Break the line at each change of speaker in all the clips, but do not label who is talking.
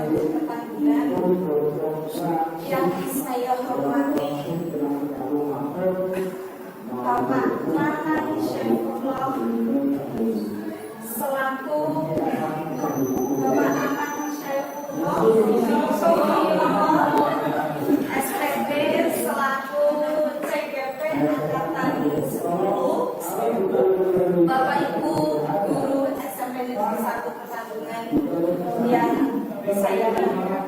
Majelis Pertanian yang saya hormati Bapak Nanang Syaifullah selaku Bapak Nanang Syaifullah SPD selaku CGP Angkatan 10, Bapak Ibu Guru SMP Negeri 1 Petalungan yang saya banggakan.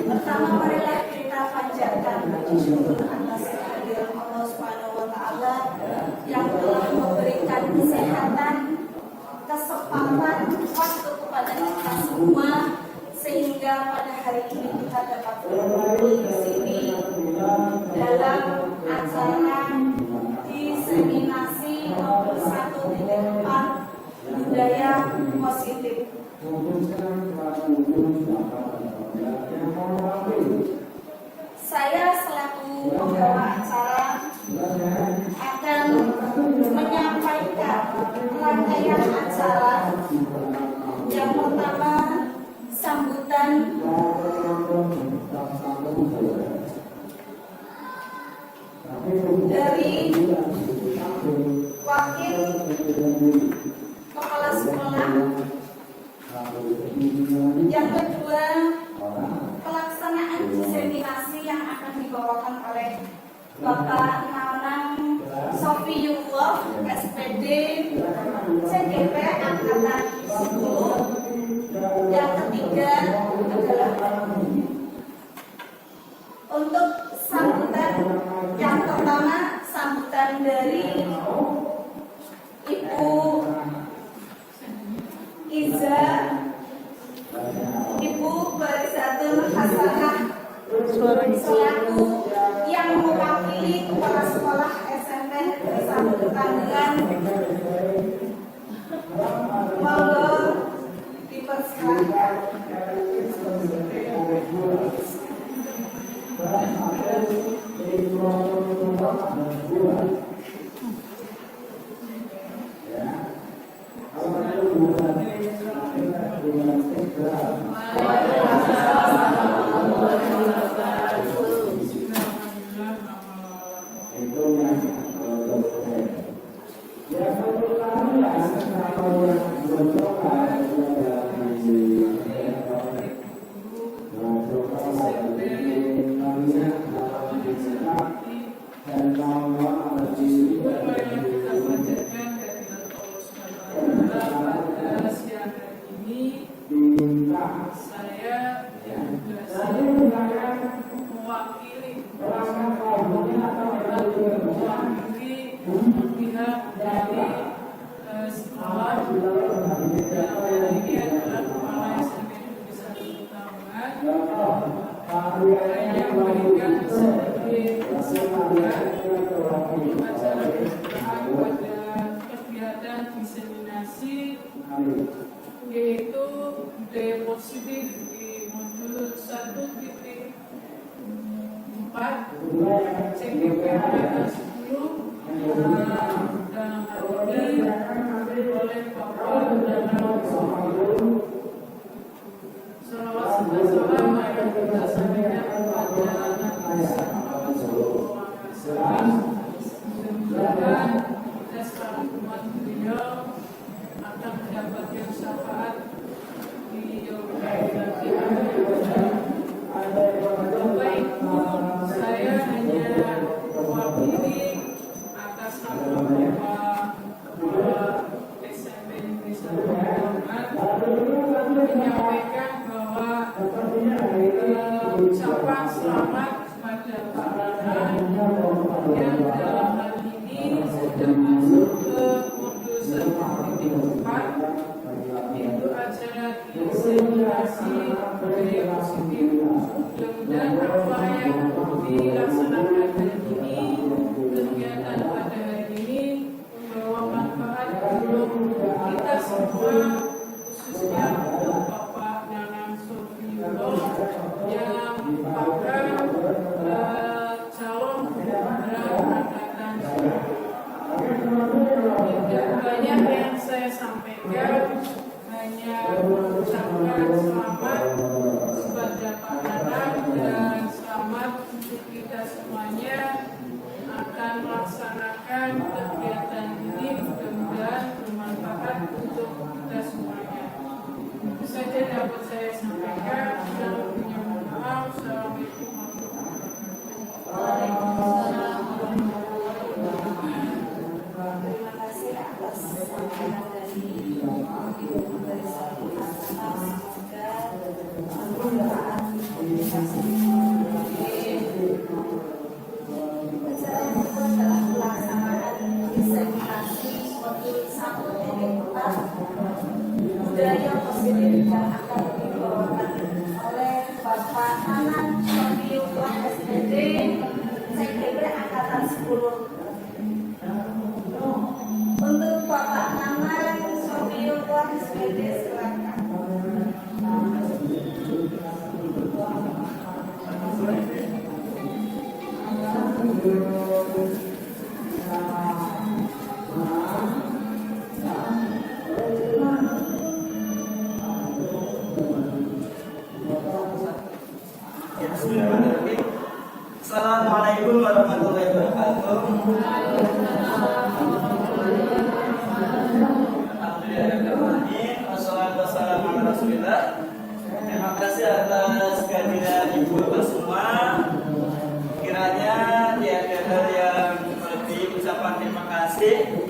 Pertama, marilah kita panjatkan puji syukur atas kehadiran Allah Subhanahu wa Ta'ala yang telah memberikan kesehatan, kesempatan, waktu kepada kita semua sehingga pada hari ini kita dapat berkumpul di sini dalam acara diseminasi nomor 1.4 budaya positif. Saya selaku pembawa acara akan menyampaikan rangkaian acara. Yang pertama, sambutan dari wakil kepala sekolah. Yang kedua, pelaksanaan diseminasi yang akan dibawakan oleh Bapak Nanang Sofiyullah SPD CGP Angkatan 10. Yang ketiga adalah untuk sambutan yang pertama, sambutan dari Ibu Iza, Ibu Barisatul Hasanah selaku yang mewakili kepala sekolah SMP Negeri 1 Petalungan. Monggo dipersilakan.
Yaitu budaya positif di modul 1.4 CGP Angkatan 10 dalam hal ini oleh Bapak Nanang Sofiyullah. Salawat serta salam yang kita sampaikan kepada Nabi Sallallahu Alaihi Wasallam. Mudah-mudahan kita selalu umat beliau akan mendapatkan syafaat di yaumul qiyamah. Bapak Ibu, saya hanya mewakili atas nama Bapak SMP Negeri 1 Petalungan menyampaikan bahwa ucapan selamat kepada Pak Nanang yang dalam hal ini sudah masuk ke modul 1.4, itu acara diseminasi budaya positif. Mudah-mudahan apa yang dilaksanakan hari ini, kegiatan pada hari ini membawa manfaat untuk kita semua, khususnya untuk Bapak Nanang Sofiyullah yang merupakan calon gubernur angkatan 10. Tidak banyak yang saya sampaikan, hanya mengucapkan
Acara itu adalah pelaksanaan diseminasi modul 1.4 budaya positif yang akan dibawakan oleh Bapak Anan Sofiullah SPD CGB Angkatan 10. Untuk Bapak Anan Sofiullah SPD silakan.
Assalamualaikum warahmatullahi wabarakatuh. Alhamdulillahirrahmanirrahim. Wassalatu wassalamu ala Rasulillah. Terima kasih atas kehadiran Ibu Bapak semua. Kiranya tiada hal yang lebih ucapan terima kasih.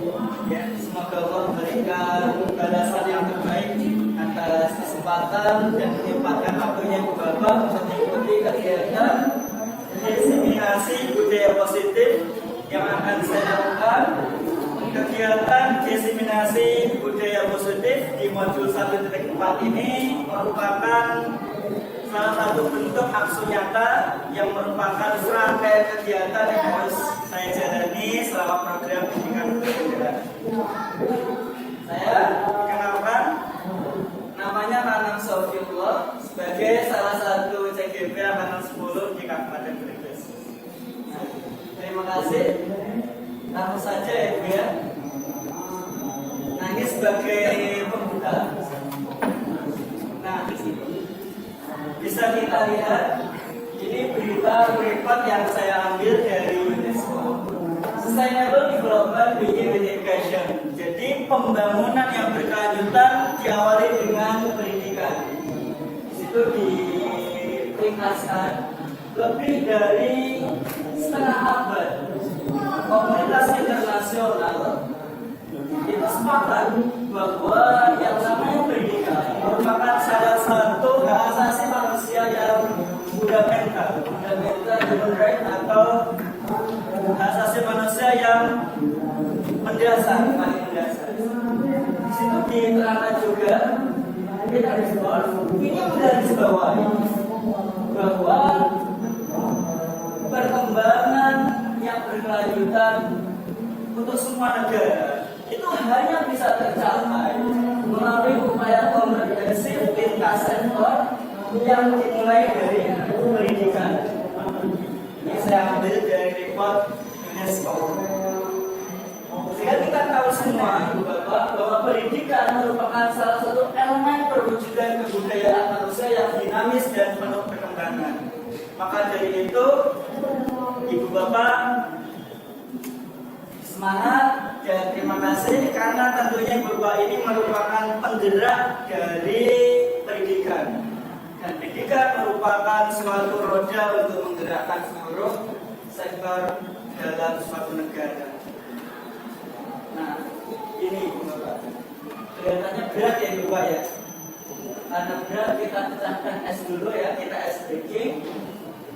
Ya, semoga Allah memberikan balasan yang terbaik atas kesempatan dan menyempatkan waktunya Ibu Bapak untuk mengikuti kegiatan diseminasi budaya positif yang akan saya lakukan. Kegiatan diseminasi budaya positif di modul 1.4 ini merupakan salah satu bentuk aksi nyata yang merupakan serangkaian kegiatan yang harus saya jalani selama program pendidikan budaya. Saya kenalkan, namanya Anan Sofiullah sebagai salah satu CGB Angkatan 10 di Kabupaten Brebes. Nah, terima kasih. Langsung saja ya Bu ya. Nah, ini sebagai pembuka. Nah, bisa kita lihat ini berita report yang saya ambil dari UNESCO, Sustainable Development Begin with Education. Jadi pembangunan yang berkelanjutan diawali dengan pendidikan. Di situ diringkaskan lebih dari setengah abad komunitas internasional itu sepakat bahwa yang namanya pendidikan merupakan salah satu hak asasi manusia yang fundamental human right atau hak asasi manusia yang mendasar, paling mendasar. Di situ diterangkan juga kita respon ini menggarisbawahi bahwa perkembangan yang berkelanjutan untuk semua negara itu hanya bisa tercapai melalui upaya komprehensif lintas sektor yang dimulai dari pendidikan. Ini saya ambil dari report UNESCO. Sehingga kita tahu semua, Ibu Bapak, bahwa pendidikan merupakan salah satu elemen perwujudan kebudayaan manusia yang dinamis dan penuh perkembangan. Maka dari itu, Ibu Bapak, semangat dan terima kasih karena tentunya Ibu Bapak ini merupakan penggerak dari pendidikan. Dan pendidikan merupakan suatu roda untuk menggerakkan seluruh sektor dalam suatu negara. Nah, ini Ibu Bapak. Kelihatannya berat ya Ibu Bapak ya. Karena berat kita pecahkan S dulu ya, kita S breaking.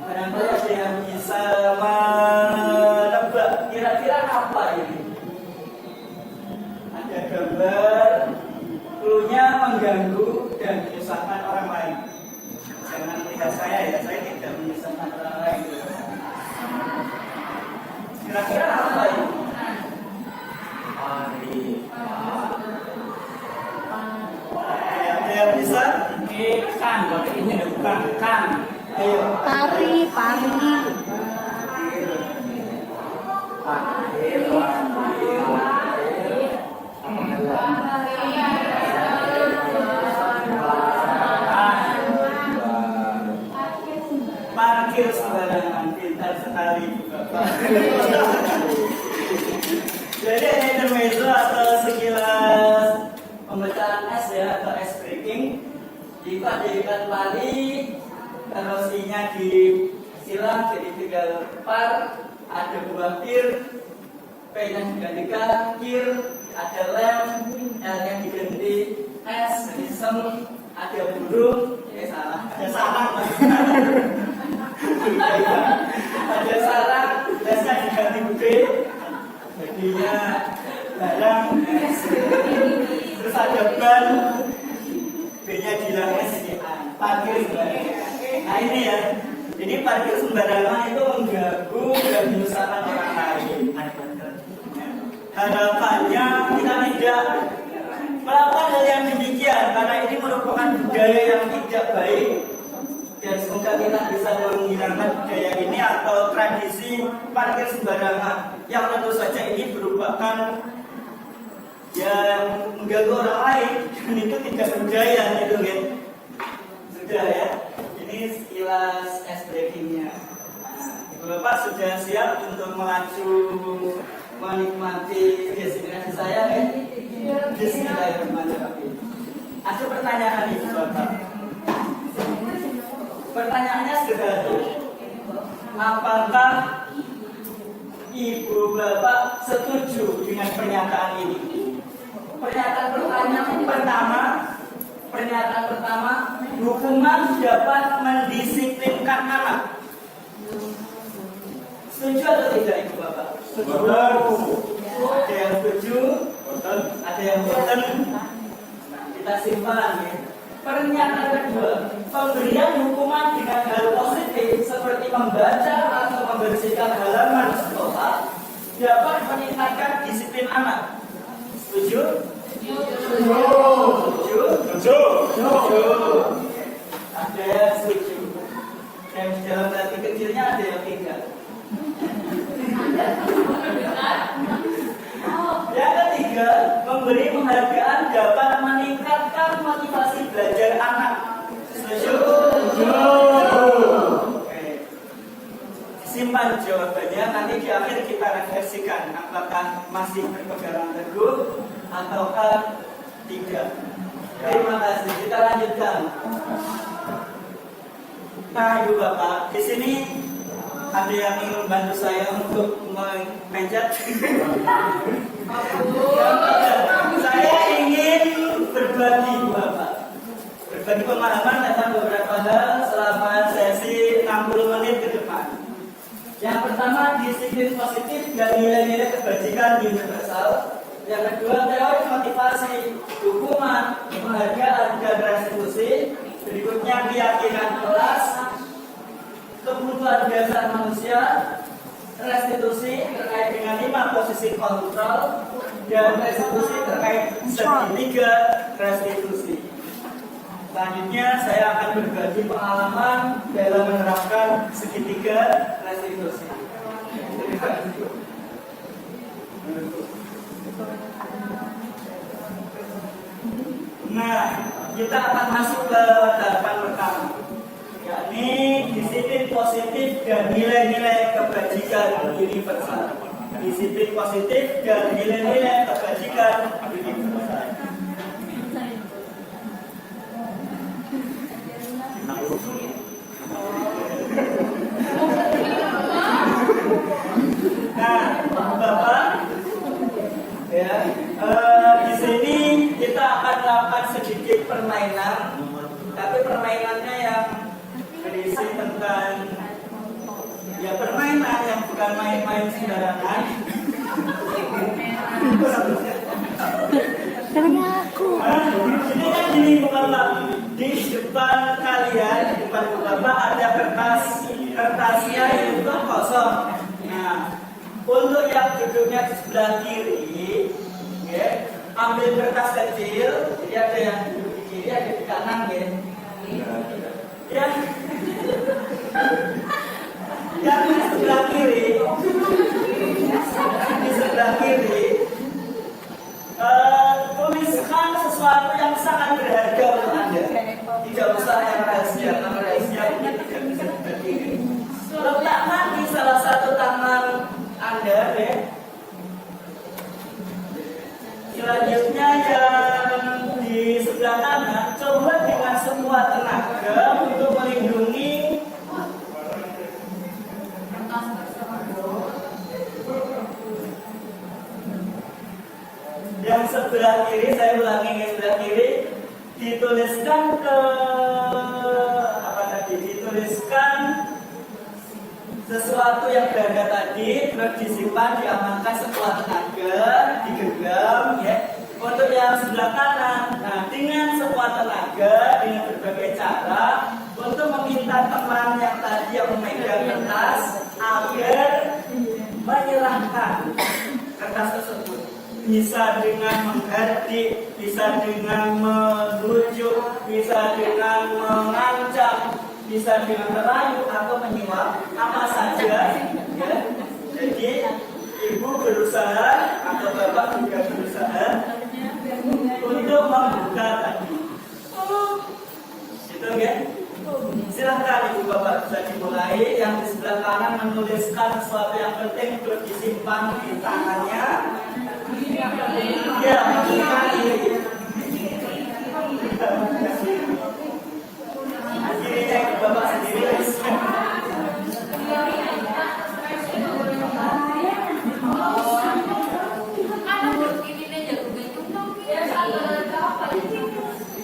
Barangkali ada yang bisa menebak kira-kira apa ini? Ada gambar, cluenya mengganggu dan menyusahkan orang lain. Jangan melihat saya ya, saya tidak menyusahkan orang lain. Kira-kira apa ini? Ada yang bisa?
Ini kan, ini bukan kan.
Ayo.
Pari.
Parkir sembarangan, pintar sekali Bapak. Jadi ini intermezzo atau sekilas pembacaan S ya, atau S breaking. Jika ada ikan pari, terosinya disilang jadi tinggal par, ada buah pir, P-nya diganti kir, ada lem, L-nya diganti S, jadi sem, ada burung, salah, ada sarang. parkir sembarangan. Nah ini ya, jadi parkir sembarangan itu mengganggu dan menyusahkan orang lain. Harapannya kita tidak melakukan hal yang demikian karena ini merupakan budaya yang tidak baik, dan semoga kita bisa menghilangkan budaya ini atau tradisi parkir sembarangan yang tentu saja ini merupakan yang mengganggu orang lain, dan itu tidak budaya gitu kan. Sudah ya, ini sekilas ice breakingnya. Ibu Bapak sudah siap untuk melaju menikmati destinasi saya ya? Bismillahirrahmanirrahim. Ada pertanyaan Ibu Bapak. Pertanyaannya sederhana. Apakah Ibu Bapak setuju dengan pernyataan ini? Pernyataan pertama, hukuman dapat mendisiplinkan anak. Setuju atau tidak Ibu Bapak? Setuju. Ada yang setuju, ada yang bukan. Nah, kita simpan ya. Pernyataan kedua, pemberian hukuman dengan hal positif seperti membaca atau membersihkan halaman sekolah dapat meningkatkan disiplin anak. Setuju? Setuju. Ada yang setuju. Dan di dalam hati kecilnya ada yang tidak. Yang ketiga, memberi penghargaan dapat meningkatkan motivasi belajar anak. Setuju? Oke. Simpan jawabannya, nanti di akhir kita refleksikan apakah masih berpegang teguh ataukah tidak. Terima kasih. Kita lanjutkan. Nah, Ibu Bapak, di sini ada yang ingin membantu saya untuk memanjat. Saya ingin berbagi Bapak, berbagi pemahaman tentang beberapa hal selama sesi 60 menit ke depan. Yang pertama, disiplin positif dan nilai-nilai kebajikan universal. Yang kedua, teori motivasi, hukuman, penghargaan dan restitusi. Berikutnya, keyakinan kelas, kebutuhan dasar manusia, restitusi terkait dengan 5 posisi kontrol, dan restitusi terkait segitiga restitusi. Selanjutnya saya akan berbagi pengalaman dalam menerapkan segitiga restitusi. Nah, kita akan masuk ke tahapan pertama, yakni disiplin positif dan nilai-nilai kebajikan universal. Disiplin positif dan nilai-nilai kebajikan universal. Nah, Bapak, ya, di sini kita akan melakukan sedikit permainan, tapi permainannya yang berisi tentang ya permainan yang bukan main-main sembarangan. Ini kan gini Bapak, di depan kalian, di depan Bapak ada kertasnya itu kosong. Nah, untuk yang duduknya di sebelah kiri, ya, ambil kertas kecil, jadi ada yang duduk di kiri, ada di kanan, ya. Ya. Yang di sebelah kiri, tuliskan sesuatu yang sangat berharga untuk Anda. Tidak usah yang rahasia, karena rahasia mungkin tidak bisa dibagi. Letakkan di salah satu tangan Anda, ya. Selanjutnya yang di sebelah kanan, coba dengan semua tenaga untuk melindungi yang sebelah kiri. Saya ulangi, yang sebelah kiri dituliskan ke dituliskan sesuatu yang berharga tadi, terus disimpan, diamankan sekuat tenaga, digenggam, ya. Untuk yang sebelah kanan, nah dengan sekuat tenaga, dengan berbagai cara meminta teman yang tadi yang memegang kertas agar menyerahkan kertas tersebut. Bisa dengan menghardik, bisa dengan merujuk, bisa dengan mengancam, bisa dengan merayu atau menyuap, apa saja. Ya. Jadi ibu berusaha atau bapak juga berusaha untuk membuka tadi. Gitu ya. Silahkan ibu bapak bisa dimulai. Yang di sebelah kanan menuliskan sesuatu yang penting untuk disimpan di tangannya. Ya, maksudnya ini. Kirinya ibu bapak sendiri.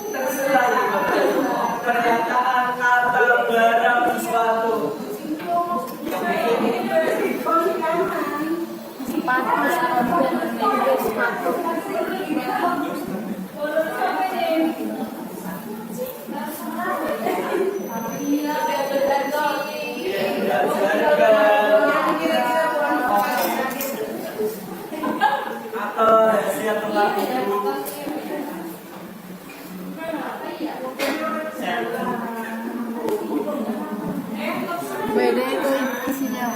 Terserah ibu bapak. Pernyataan kata barang sesuatu. Atau rahasia tempat ibu.
Beda itu isinya.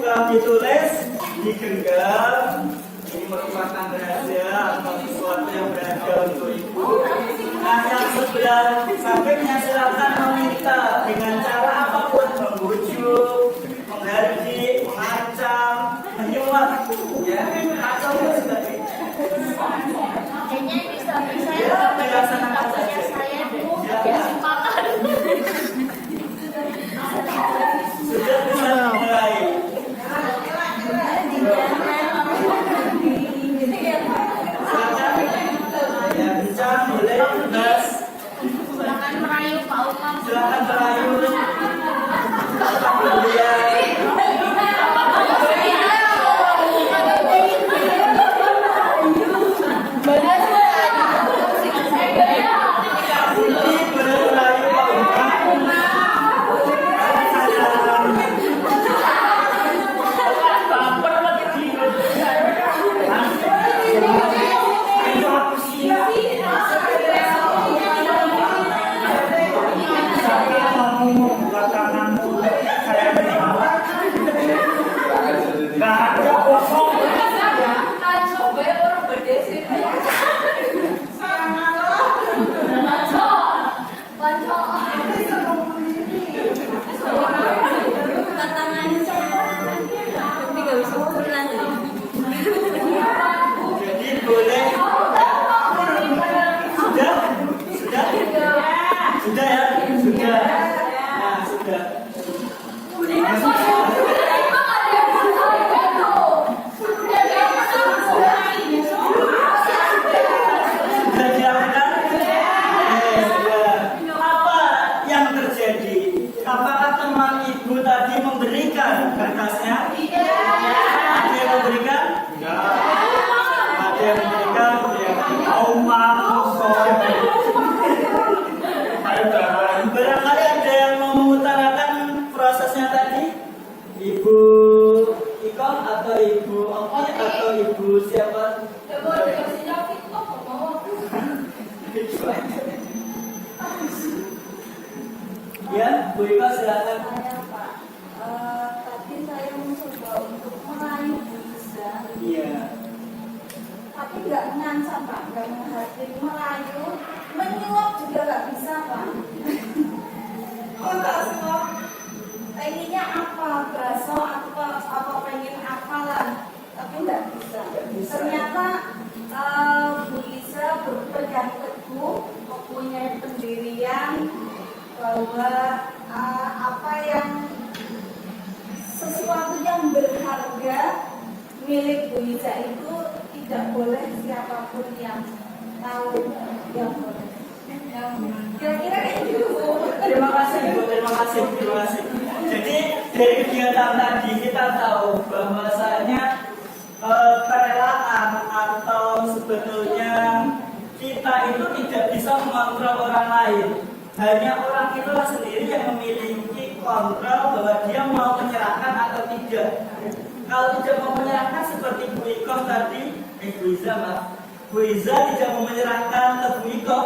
Setelah ditulis digenggam. Ini merupakan rahasia atau sesuatu yang berharga untuk ibu. Nah, yang sebelah sampingnya silakan meminta dengan cara apapun, membujuk, menghardik, mengancam, menyuap, ya, atau sebagainya.
Kayaknya bisa
Ya, dilaksanakan saja. Sudah bisa dimulai. Ya, bisa boleh bebas.
silakan merayu Pak Umam.
Silakan merayu. Kemudian jadi boleh. Sudah ya? Sudah. Nah, sudah. Sudah diamankan? Sudah. Apa yang terjadi? Apakah teman ibu tadi memberikan kertasnya? Ada yang memberikan? Ada yang memberikan? Barangkali ada yang mau mengutarakan prosesnya tadi, Ibu Iko atau Ibu Oki atau Ibu siapa? Ya, Bu Iko silakan.
Saya Pak, tadi saya mencoba untuk merayu Bu Lisa,
Iya.
tapi nggak mengancam Pak, nggak menghardik, merayu, menyuap juga nggak bisa Pak. Kok nggak suap? Pengennya apa? Braso apa pengen apalan, tapi nggak bisa. Ternyata Bu Lisa berpegang teguh, mempunyai pendirian bahwa apa yang sesuatu yang berharga milik Bu Lisa itu tidak boleh siapapun yang tahu, yang boleh. Kira-kira kayak gitu.
Terima kasih Bu, terima kasih. Jadi dari kegiatan tadi kita tahu bahwasanya kerelaan atau sebetulnya kita itu tidak bisa mengontrol orang lain. Hanya orang itulah sendiri yang memiliki kontrol bahwa dia mau menyerahkan atau tidak. Kalau tidak mau menyerahkan seperti Bu Iko tadi, Bu Iza tidak mau menyerahkan ke Bu Iko,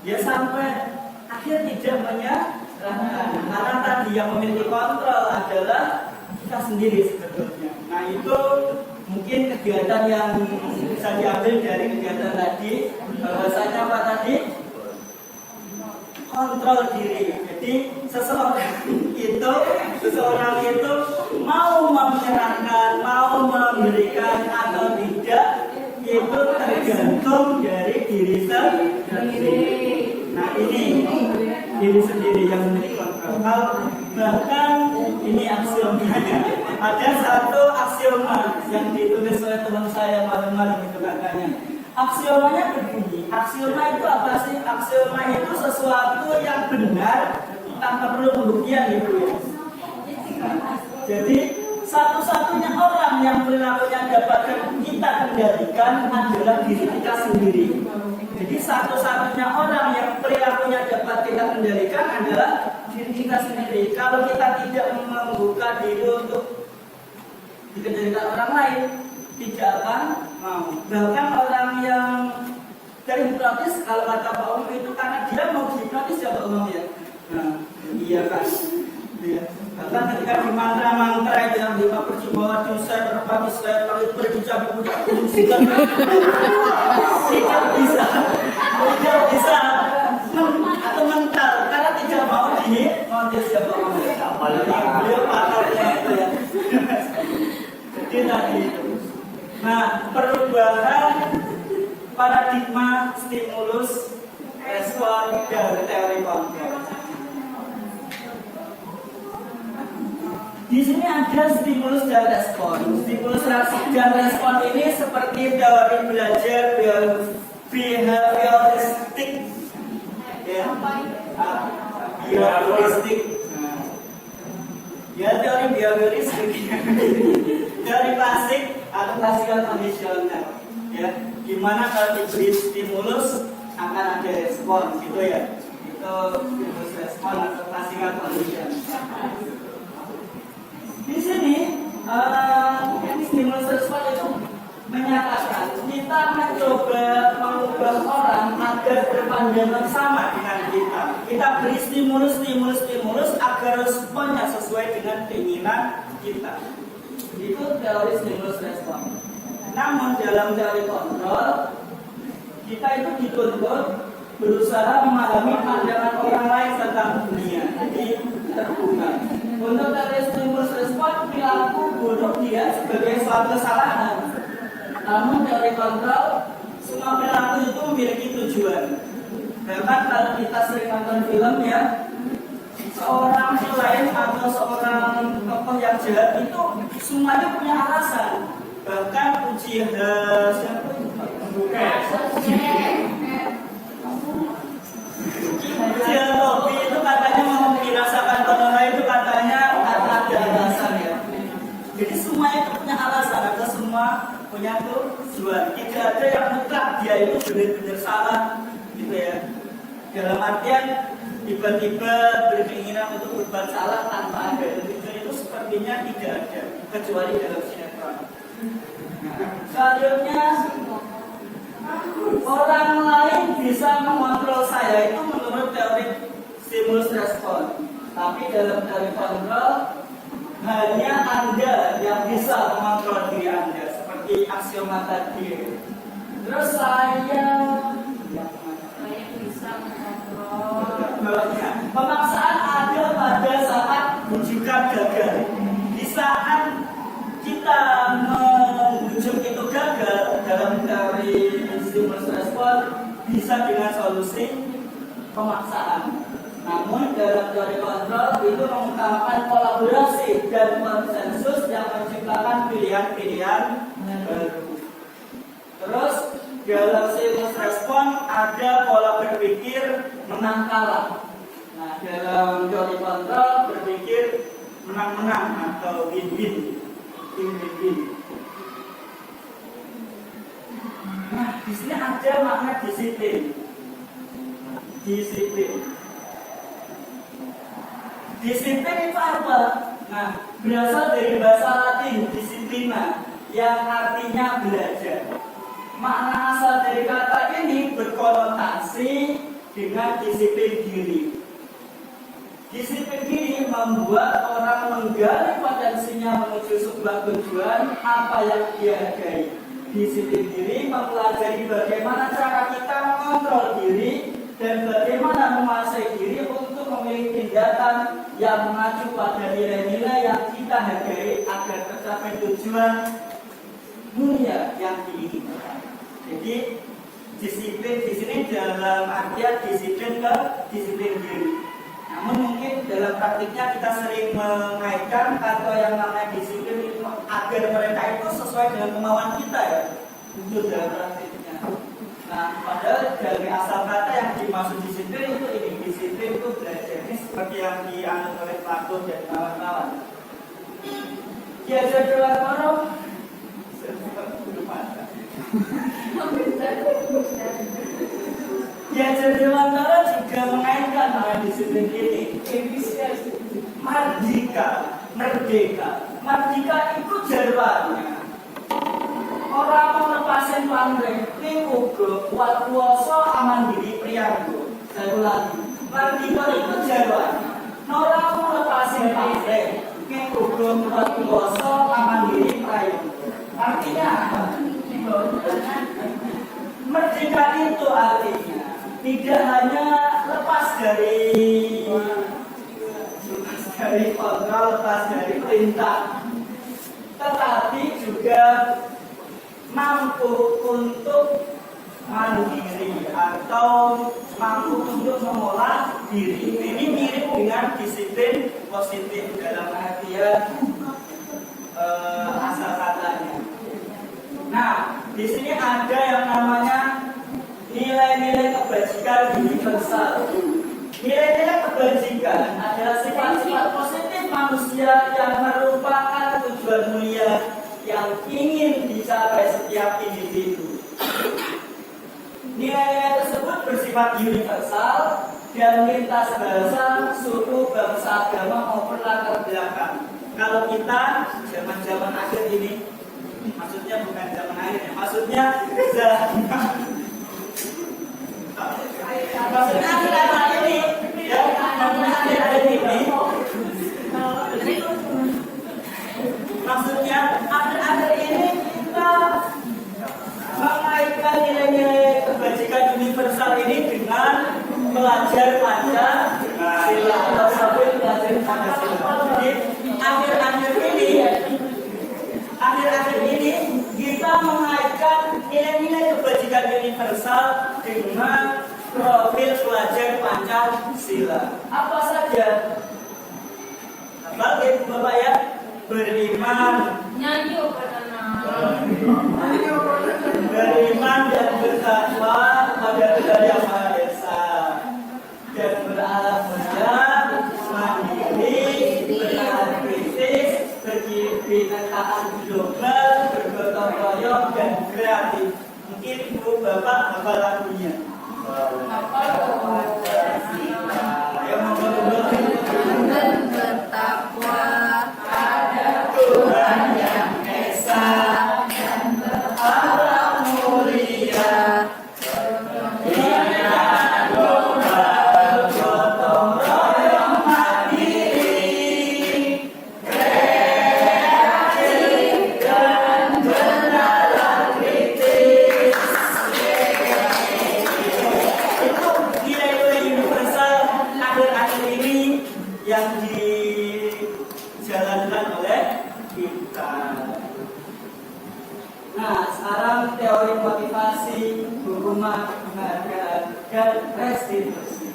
dia sampai akhir tidak menyerahkan. Karena tadi yang memiliki kontrol adalah kita sendiri sebetulnya. Nah itu mungkin kegiatan yang bisa diambil dari kegiatan tadi. Bahwasanya apa tadi? Kontrol diri. Jadi seseorang itu mau menyerahkan, mau memberikan atau tidak, itu tergantung dari diri sendiri. Nah ini diri sendiri yang memiliki kontrol. Bahkan ini aksiomanya. Ada satu aksioma yang ditulis oleh teman saya malam-malam itu katanya. Aksiomanya berbunyi. Aksioma itu apa sih? Aksioma itu sesuatu yang benar tanpa perlu pembuktian gitu ya. Jadi satu-satunya orang yang perilakunya dapat kita kendalikan adalah diri kita sendiri. Jadi satu-satunya orang yang perilakunya dapat kita kendalikan adalah diri kita sendiri. Kalau kita tidak membuka diri untuk dikendalikan orang lain, tidak akan mau. Bahkan orang yang dari hipnotis, kalau kata Pak Om itu karena dia mau hipnotis ya Pak Om ya. Nah, iya kan. Ya. Bahkan ketika di mantra-mantra itu yang 5 percuma dosa berpati saya kalau berbicara tidak bisa atau mental karena tidak mau dihipnotis ya Pak Om. Beliau pakarnya itu ya. Jadi tadi itu. Nah, perubahan paradigma stimulus respon dari teori kontrol. Di sini ada stimulus dan respon. Stimulus dan respon ini seperti teori belajar behavioristik, ya, behavioristik. Ya teori behavioristik, teori klasik atau classical conditional, ya. Gimana kalau diberi stimulus akan ada respon, gitu ya. Itu stimulus respon atau classical conditional. Di sini stimulus respon itu menyatakan kita mencoba mengubah orang agar berpandangan sama dengan kita. Kita beri stimulus agar responnya sesuai dengan keinginan kita. Itu teori stimulus respon. Namun dalam teori kontrol kita itu dituntut berusaha memahami pandangan orang lain tentang dunia. Jadi terbuka. Untuk teori stimulus respon perilaku buruk dia sebagai suatu kesalahan. Namun teori kontrol semua perilaku itu memiliki tujuan. Bahkan kalau kita sering nonton film ya, seorang villain atau seorang tokoh yang jahat itu semuanya punya alasan. Bahkan Uchiha Tobi itu katanya mau membinasakan Konoha itu katanya ada alasan ya. Jadi semua itu punya alasan, atau semua punya tujuan. Tidak ada yang mutlak dia itu benar-benar salah gitu ya. Dalam artian tiba-tiba berkeinginan untuk berbuat salah tanpa ada tujuan itu sepertinya tidak ada kecuali dalam sinetron. Selanjutnya orang lain bisa mengontrol saya itu menurut teori stimulus respon. Tapi dalam teori kontrol hanya Anda yang bisa mengontrol diri Anda seperti aksioma tadi. Terus saya bisa mengontrol. Pemaksaan ada pada saat bujukan gagal. Di saat kita membujuk itu gagal dalam teori stimulus respon bisa dengan solusi pemaksaan. Namun dalam teori kontrol itu mengutamakan kolaborasi dan konsensus yang menciptakan pilihan-pilihan baru. Terus dalam stimulus respon ada pola berpikir menang kalah. Nah, dalam teori kontrol berpikir menang-menang atau win-win, win-win. Nah, di sini ada makna disiplin. Disiplin. Disiplin itu apa? Nah, berasal dari bahasa Latin disiplina yang artinya belajar. Makna asal dari kata ini berkonotasi dengan disiplin diri. Disiplin diri membuat orang menggali potensinya menuju sebuah tujuan apa yang dia hargai. Disiplin diri mempelajari bagaimana cara kita mengontrol diri dan bagaimana menguasai diri untuk memilih tindakan yang mengacu pada nilai-nilai yang kita hargai agar tercapai tujuan mulia yang diinginkan. Jadi disiplin di sini dalam artian disiplin ke disiplin diri. Namun mungkin dalam praktiknya kita sering mengaitkan atau yang namanya disiplin itu agar mereka itu sesuai dengan kemauan kita ya. Itu dalam praktiknya. Nah, padahal dari asal kata yang dimaksud disiplin itu ini, disiplin itu belajar. Ini seperti yang dianut oleh Plato dan kawan-kawan. Diajar dengan orang, diajar dengan orang juga mengaitkan dengan disiplin ini. Merdeka, merdeka itu jarwannya. Orang mau lepasin pamrih, ini uga kuat kuasa aman diri prianggo. Saya ulangi, merdeka itu jarwannya. Orang mau lepasin pamrih, ini uga kuat kuasa aman diri prianggo. Artinya apa? Merdeka itu artinya tidak hanya lepas dari kontrol, lepas dari perintah, tetapi juga mampu untuk mandiri atau mampu untuk mengolah diri. Ini mirip dengan disiplin positif dalam artian asal katanya. Nah, di sini ada yang namanya nilai-nilai kebajikan universal. Nilai-nilai kebajikan adalah sifat-sifat positif manusia yang merupakan tujuan mulia yang ingin dicapai setiap individu. Nilai-nilai tersebut bersifat universal dan lintas bahasa, suku, bangsa, agama maupun latar belakang. Kalau kita zaman-zaman akhir ini, maksudnya bukan zaman akhir, maksudnya maksudnya akhir-akhir ini, ya, akhir-akhir ini, maksudnya akhir-akhir ini kita mengaitkan nilai-nilai kebajikan universal ini dengan belajar Pancasila atau sampai belajar Pancasila. Jadi akhir-akhir ini kita mengaitkan nilai-nilai kebajikan universal dengan profil pelajar Pancasila. Apa saja? Baik, Bapak ya, beriman, beriman dan bertakwa pada Tuhan Yang Maha Esa, dan berakhlak mulia, mandiri, bertahan kritis, berkebinekaan global, bergotong royong dan kreatif. Mungkin Ibu Bapak hafal lagunya. Yang
Dan bertakwa pada Tuhan Yang Esa dan berakhlak mulia.
yang dijalankan oleh kita. Nah, sekarang teori motivasi, hukuman, penghargaan, dan restitusi.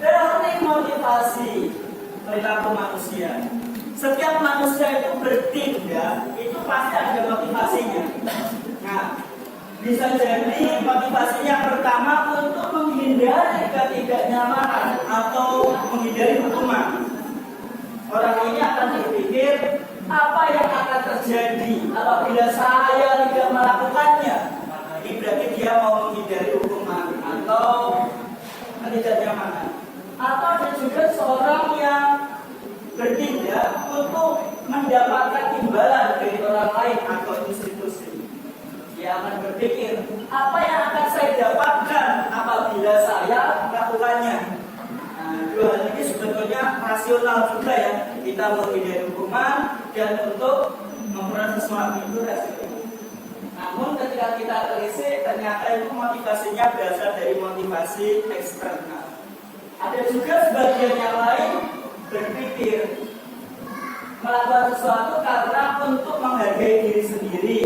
Teori motivasi perilaku manusia. Setiap manusia itu bertindak, itu pasti ada motivasinya. Nah, Nah, bisa jadi motivasi yang pertama untuk menghindari ketidaknyamanan atau menghindari hukuman. Orang ini akan berpikir, apa yang akan terjadi apabila saya tidak melakukannya? Ini berarti dia mau menghindari hukuman atau ketidaknyamanan. Atau ada juga seorang yang bertindak untuk mendapatkan imbalan dari orang lain atau institusi. Dia akan berpikir, apa yang akan saya dapatkan apabila saya melakukannya? Nah, dua hal ini sebetulnya rasional juga ya. Kita menghindari hukuman dan untuk memperoleh sesuatu itu rasional. Namun ketika kita telisik, ternyata itu motivasinya berasal dari motivasi eksternal. Ada juga sebagian yang lain berpikir melakukan sesuatu karena untuk menghargai diri sendiri.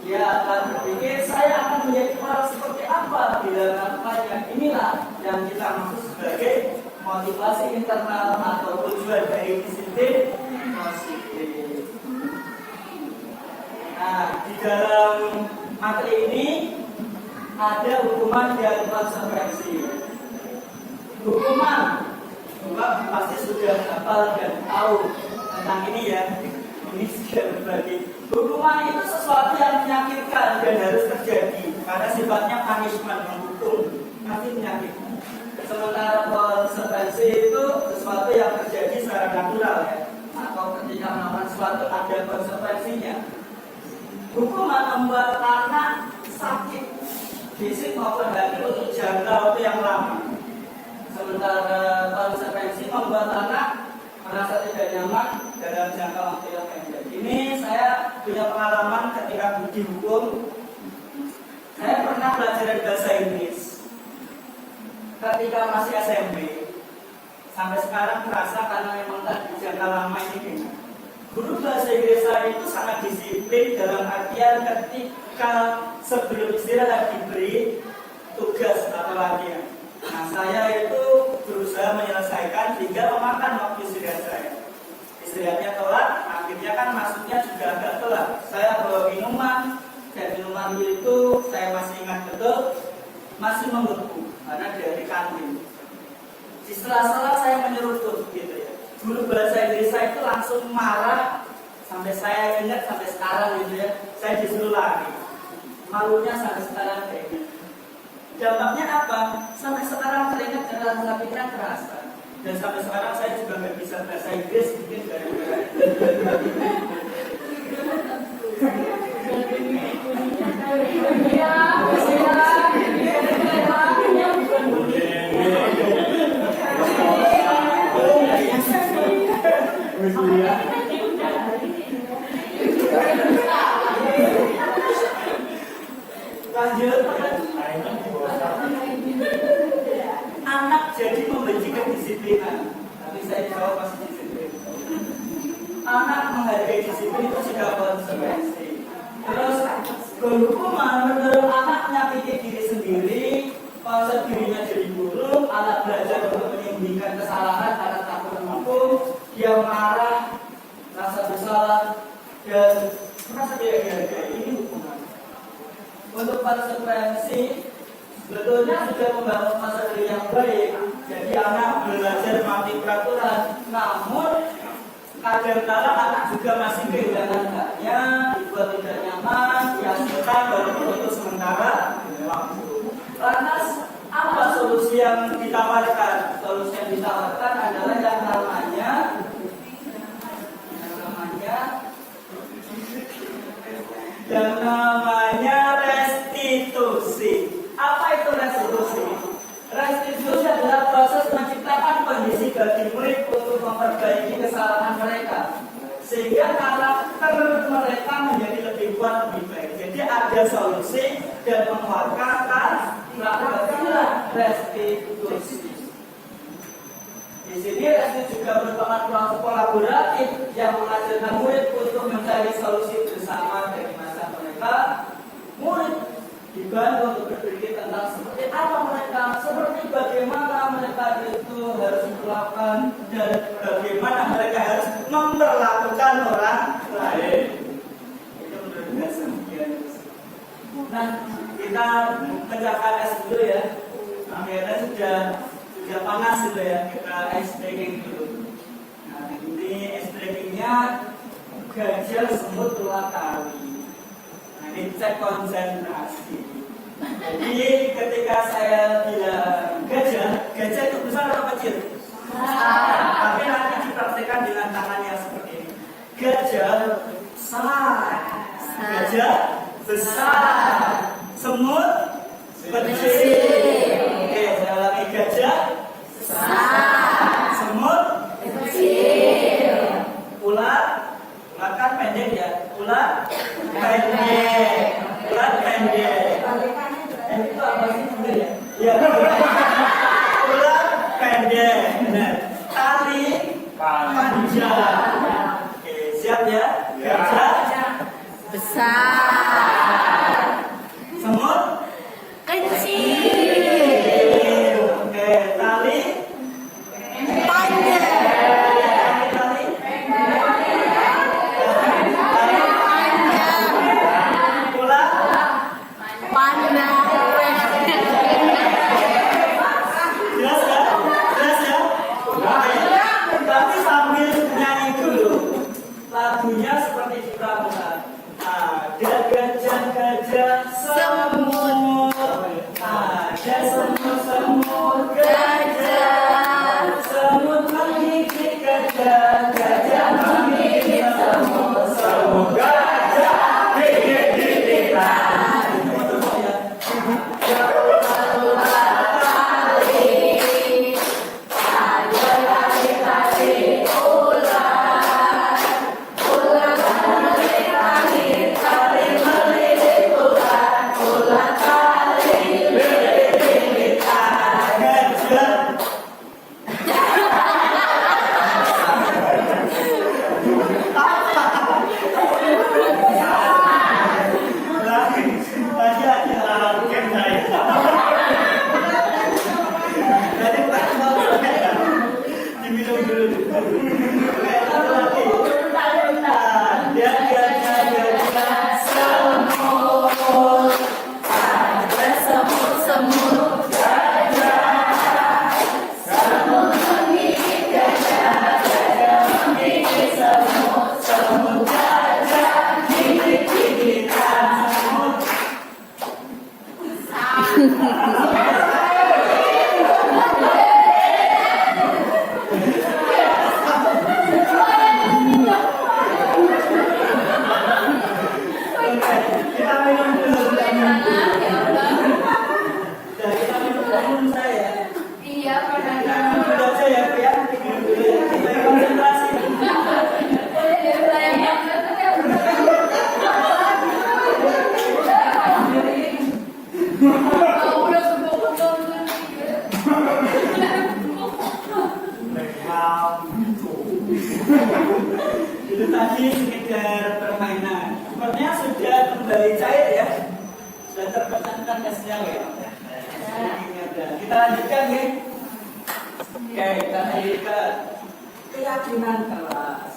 Dia akan berpikir, saya akan menjadi orang seperti apa bila melakukannya. Inilah yang kita maksud sebagai motivasi internal atau tujuan dari disiplin positif. Nah, di dalam materi ini ada hukuman dan konsekuensi. Hukuman, Bapak pasti sudah hafal dan tahu tentang ini ya. Ini sudah berbagi. Hukuman itu sesuatu yang menyakitkan dan harus terjadi karena sifatnya punishment, menghukum, pasti menyakitkan. Sementara konsekuensi itu sesuatu yang terjadi secara natural ya, atau ketika melakukan sesuatu ada konsekuensinya. Hukuman membuat anak sakit fisik maupun hati untuk jangka waktu yang lama. Sementara konsekuensi membuat anak merasa tidak nyaman dalam jangka waktu yang pendek. Ini saya punya pengalaman ketika dihukum. Saya pernah belajar bahasa Inggris ketika masih SMP. Sampai sekarang terasa karena memang tadi jangka lama ini. Guru bahasa Inggris saya itu sangat disiplin dalam artian ketika sebelum istirahat diberi tugas atau latihan. Nah, saya itu berusaha menyelesaikan hingga memakan waktu istirahat saya. Istirahatnya telat, akhirnya kan masuknya juga agak telat. Saya bawa minuman, dan minuman itu saya masih ingat betul, masih membeku karena dari kantin. Di sela-sela saya menyeruduk gitu ya. Guru bahasa Inggris saya itu langsung marah, sampai saya ingat sampai sekarang gitu ya. Saya disuruh lari. Malunya sampai sekarang kayak gitu. Dampaknya apa? Sampai sekarang saya ingat dan rasa pikiran terasa. Dan sampai sekarang saya juga nggak bisa bahasa Inggris mungkin gara-gara lanjut. Anak jadi membenci kedisiplinan, tapi saya jawab masih disiplin. Anak menghargai disiplin itu sudah konsekuensi. Terus hukuman menurut anak menyakiti diri sendiri, konsep dirinya jadi buruk, anak belajar untuk menyembunyikan kesalahan karena takut menghukum, dia marah, rasa bersalah, dan merasa tidak dihargai. Ini hukuman. Untuk konsekuensi, sebetulnya sudah membangun masa depan yang baik. Jadi anak belajar mematuhi peraturan. Namun kadang-kala anak juga masih kehilangan haknya, dibuat tidak nyaman, dihasilkan baru untuk sementara waktu. Lantas apa solusi yang ditawarkan? Solusi yang ditawarkan adalah yang namanya restitusi. Apa itu restitusi? Restitusi adalah proses menciptakan kondisi bagi murid untuk memperbaiki kesalahan mereka, sehingga karakter mereka menjadi lebih kuat, lebih baik. Jadi ada solusi dan menguatkan melakukan restitusi. Di sini restitusi juga merupakan kelompok kolaboratif yang mengajarkan murid untuk mencari solusi bersama dari masa mereka. Murid dibantu untuk berpikir tentang seperti apa mereka, seperti bagaimana mereka itu harus melakukan dan bagaimana mereka harus memperlakukan orang lain. Itu menurut saya. Nah, kita kerjakan es dulu ya. Akhirnya sudah panas gitu ya. Kita ice breaking dulu. Nah, ini ice breakingnya gajah, semut, ular, tali. Nah, ini cek konsentrasi. Jadi ketika saya bilang gajah itu besar atau kecil? Tapi nanti dipraktikkan dengan tangannya seperti ini. Gajah besar, gajah besar, semut kecil. Oke, saya ulangi, gajah besar, semut kecil, ular makan pendek ya, ular pendek, ular pendek. Itu apa sih sebenarnya? Ya, ular pendek, benar. Tali panjang. Oke, siap ya? Gajah
besar,
semut
kecil,
oke, tali
panjang,
tali ular
panjang,
jelas ya? Jelas ya? Oke. Tapi sambil nyanyi dulu. Lagunya seperti kita bukan. Ada gajah-gajah semut, ada semut-semut gajah, semut menggigit gajah, gajah menggigit semut, semut gajah gigit-gigitan. Gajah tadi ada game saya. Jadi Pak mau diminum dulu. Oke, satu lagi. Dia gajah semut,
ada semut-semut gajah, semut menggigit gajah, gajah menggigit semut, semut gajah gigit-gigitan.
kita minum dulu. Dan kita minum dulu saya.
Iya, pernah.
Kita minum dulu aja ya, Pak ya. Minum dulu ya. Supaya konsentrasi. Itu tadi sekedar permainan. Sepertinya sudah kembali cair ya. Sudah terpecahkan esnya ya. Kita lanjutkan ya. Oke, kita lanjutkan. Keyakinan kelas.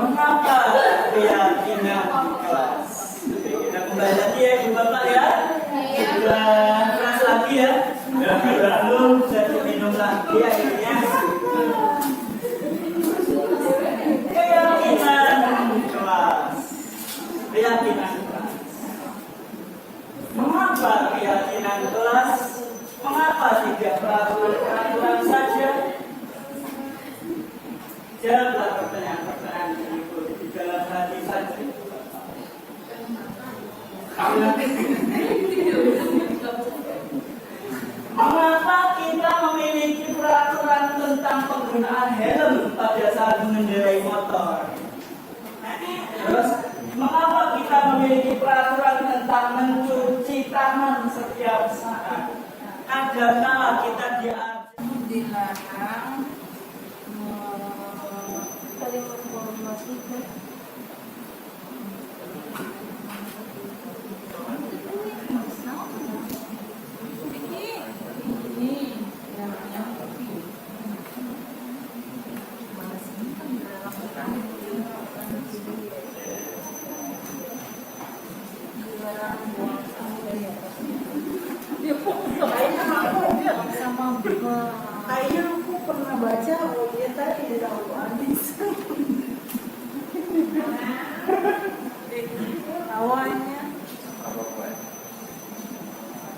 Mengapa keyakinan kelas? Oke, kita kembali lagi ya, Ibu Bapak ya. Kita kelas lagi ya. Lalu saya minum lagi akhirnya. Keyakinan kelas. Keyakinan kelas. Mengapa keyakinan kelas? Mengapa tidak peraturan saja? Jawablah pertanyaan-pertanyaan berikut di dalam hati saja. Mengapa kita memiliki peraturan tentang penggunaan helm pada saat mengendarai motor? Terus, mengapa kita memiliki peraturan tentang mencuci tangan setiap saat? Ada kala kita dilarang
Kayaknya aku pernah baca, oh dia tadi di dalam hadis. Awalnya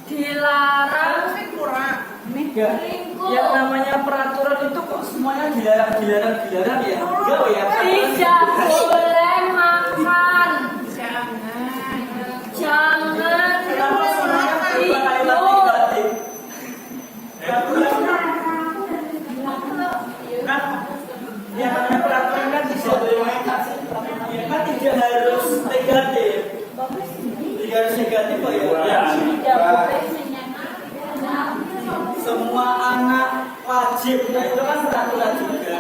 Dilarang
kurang.
Enggak.
selingkuh.
Yang namanya peraturan itu kok semuanya dilarang ya? Enggak ya.
Tidak boleh makan. Jangan
Kenapa semuanya
tidur.
negatif? Kan yang namanya peraturan kan bisa ya kan tidak harus negatif. Tidak harus negatif kok ya.
Tidak boleh
Semua anak wajib. Nah itu kan peraturan juga.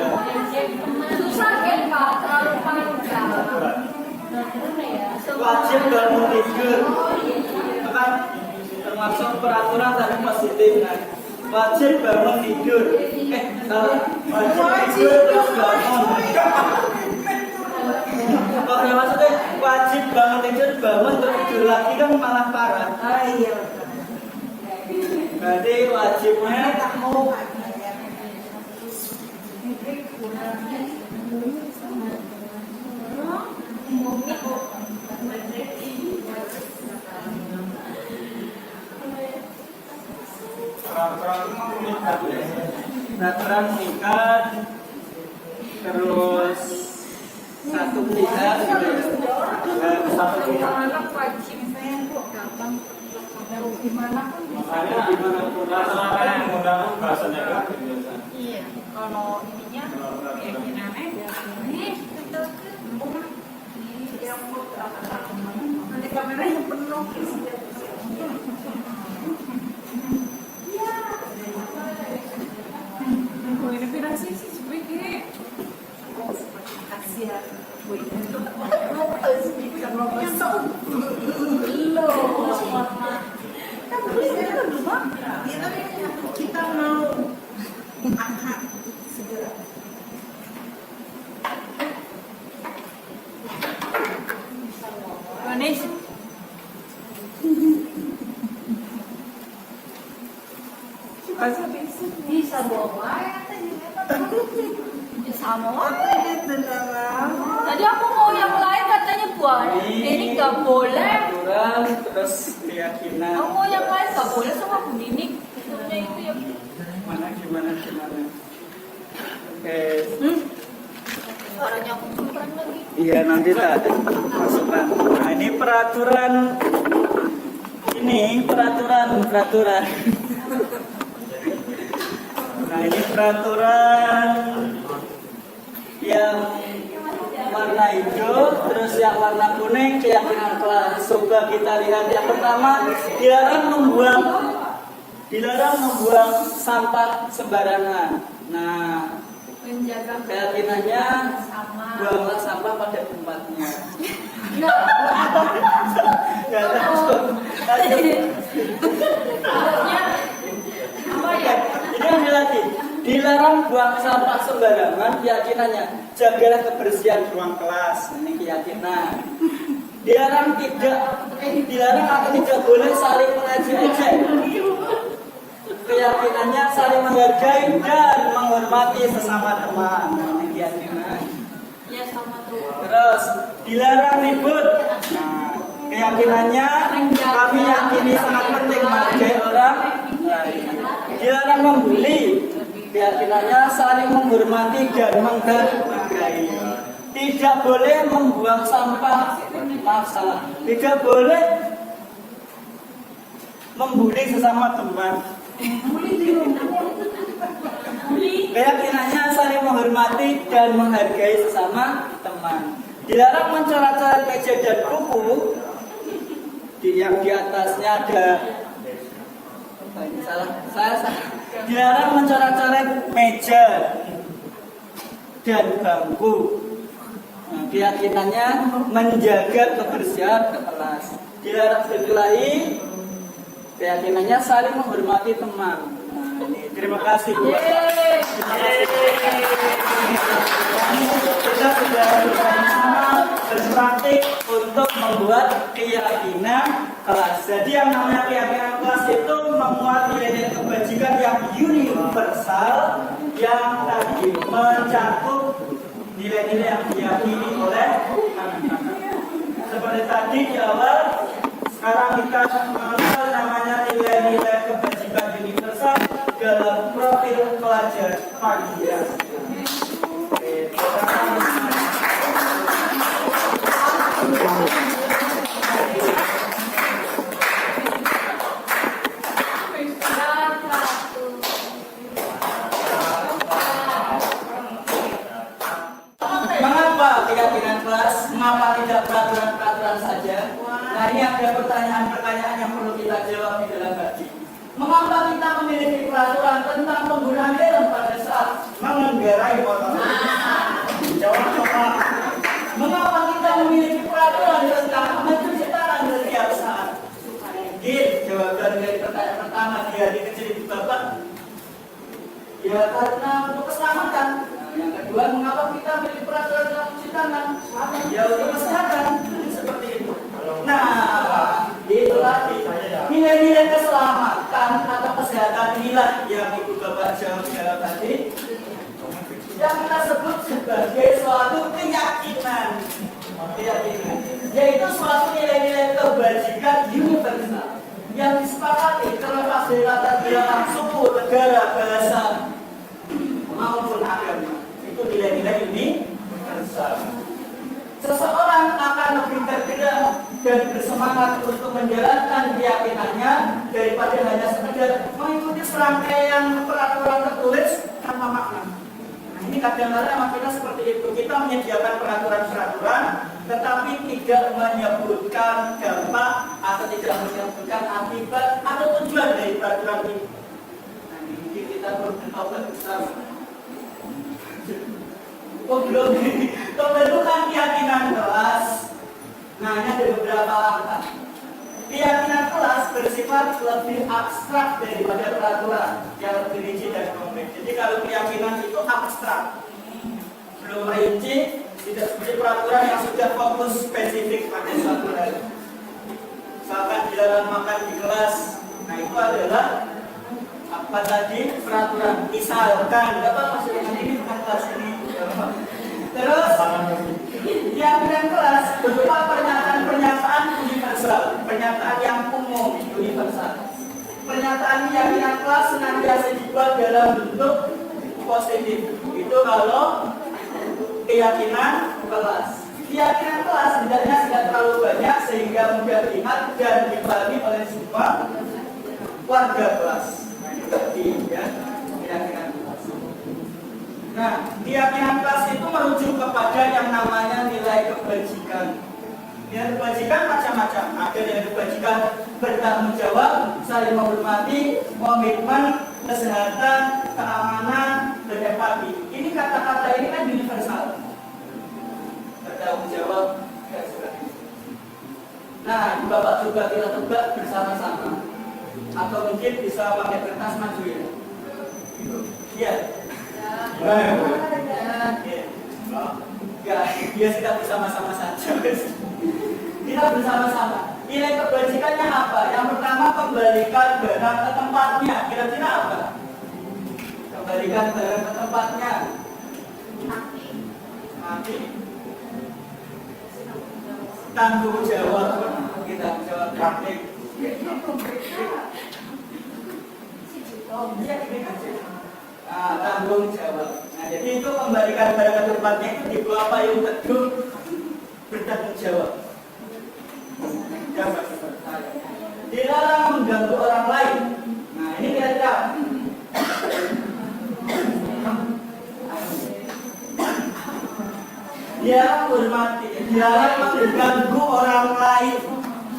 susah kan Pak, terlalu panjang.
Wajib bangun tidur. Itu kan termasuk peraturan tapi positif. Nah, wajib bangun tidur. Salah. Wajib tidur terus bangun. Kok ya maksudnya wajib bangun tidur terus tidur lagi kan malah parah.
Ah iya.
Berarti wajibnya
Tak mau kan.
peraturan nikah terus satu pihak satu pihak
Anak wajib saya kok gampang. Gimana pun
Makanya dimanapun masalahnya menggunakan bahasa negatif biasa.
iya. Kalau ininya keyakinannya nanti kameranya penuh. Ini pirasi sih sebagai kasihan. Kita mau angkat segera. Manis.
Bisa bawa sama. Tadi aku mau yang lain katanya boleh. Ini nggak boleh.
peraturan terus keyakinan
Aku mau yang lain nggak boleh sama Bu Dini. Tentunya itu ya.
gimana oke
Suaranya aku cempreng lagi.
iya nanti tak masukkan nah ini peraturan nah ini peraturan yang warna hijau terus yang warna kuning keyakinan kelas. Coba kita lihat yang pertama, dilarang membuang sampah sembarangan. Nah,
Menjaga
keyakinannya
sama.
buanglah sampah pada tempatnya.
Nggak.
Nggak takut.
Maksudnya apa ya?
Ini yang lagi. Dilarang buang sampah sembarangan, keyakinannya jagalah kebersihan ruang kelas. Ini keyakinan. Dilarang atau tidak boleh saling mengejek-ejek. Keyakinannya saling menghargai dan menghormati sesama teman. Nah, ini keyakinan.
Ya sama tuh.
Terus dilarang ribut. Nah, keyakinannya kami yakini sangat penting menghargai orang lain. Dilarang membuli. Keyakinannya saling menghormati dan menghargai. Tidak boleh membuang sampah. Masalah. Tidak boleh membuli sesama teman. Keyakinannya saling menghormati dan menghargai sesama teman. Dilarang mencoret-coret meja dan buku. Yang di atasnya ada salah. Dilarang mencoret-coret meja dan bangku. Nah, keyakinannya menjaga kebersihan kelas. Dilarang berkelahi, keyakinannya saling menghormati teman. Nah, ini terima kasih Bu. Kita sudah bersama-sama berpraktik untuk membuat keyakinan kelas. Jadi yang namanya keyakinan kelas itu memuat nilai-nilai kebajikan yang universal, yang tadi mencakup nilai-nilai yang diyakini oleh anak-anak. Seperti tadi di awal, sekarang kita mengenal namanya nilai-nilai kebajikan universal dalam profil pelajar Pancasila. Mengapa keyakinan kelas? Mengapa tidak peraturan-peraturan saja? Nah, ini ada pertanyaan-pertanyaan yang perlu kita jawab di dalam hati. Mengapa kita memiliki peraturan tentang penggunaan helm pada saat mengendarai motor? Jawab apa? Mengapa kita memiliki peraturan tentang mencuci tangan setiap saat? Mungkin jawaban dari pertanyaan pertama di hati kecil ibu bapak, ya karena untuk keselamatan. Yang kedua, mengapa kita memiliki peraturan tentang mencuci tangan? Ya untuk kesehatan. Seperti itu. Nah, itu lagi. Nilai-nilai keselamatan atau kesehatan inilah yang ibu bapak jawab dalam tadi, yang kita sebut sebagai suatu keyakinan, yaitu suatu nilai-nilai kebajikan universal yang disepakati terlepas dari latar belakang suku, negara, bahasa maupun agama. Itu nilai-nilai ini universal. Seseorang akan lebih tergerak dan bersemangat untuk menjalankan keyakinannya daripada hanya sekedar mengikuti serangkaian peraturan tertulis tanpa makna. Nah, ini kadang-kadang memang kita seperti itu. Kita menyediakan peraturan-peraturan, tetapi tidak menyebutkan dampak atau tidak menyebutkan akibat atau tujuan dari peraturan ini. Nah, ini kita perlu bertobat bersama. Pembentukan keyakinan kelas. Nah, ini ada beberapa langkah. Keyakinan kelas bersifat lebih abstrak daripada peraturan yang lebih rinci dan konkret. Jadi kalau keyakinan itu abstrak, belum rinci, tidak seperti peraturan yang sudah fokus spesifik pada suatu hal. Misalkan dilarang makan di kelas, nah itu adalah apa tadi? Peraturan. Misalkan, apa maksudnya ini bukan kelas ini. Terus keyakinan kelas berupa pernyataan-pernyataan universal, pernyataan yang umum universal. Pernyataan keyakinan kelas senantiasa dibuat dalam bentuk positif. Itu kalau keyakinan kelas. Keyakinan kelas hendaknya tidak terlalu banyak sehingga mudah dilihat dan dipahami oleh semua warga kelas. Nah, itu tadi ya keyakinan kelas. Nah, keyakinan kelas itu merujuk kepada yang namanya nilai kebajikan. Nilai kebajikan macam-macam. Ada nilai kebajikan bertanggung jawab, saling menghormati, komitmen, kesehatan, keamanan, dan empati. Ini kata-kata ini kan universal. Bertanggung jawab, ya seperti itu. Nah, Bapak coba kita tebak bersama-sama. Atau mungkin bisa pakai kertas maju ya. Iya. Ya, dia kita bersama-sama saja. Kita bersama-sama. Nilai kebajikannya apa? Yang pertama, kembalikan barang ke tempatnya. Kira-kira apa? Kembalikan barang ke tempatnya. Mati. Tanggung jawab. Kita jawab praktik. Nah, tanggung jawab. Nah, jadi itu kembalikan barang ke tempatnya itu di bawah payung teduh bertanggung jawab. Dilarang mengganggu orang lain. Nah, ini kira-kira dia hormati, dilarang mengganggu orang lain.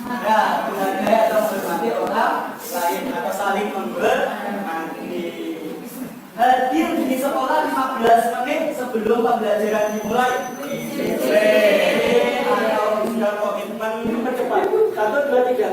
Ya, menghargai atau menghormati orang lain atau saling menghormati. Hadir di sekolah 15 menit sebelum pembelajaran dimulai. Atau sudah komitmen percepat. 1, 2, 3.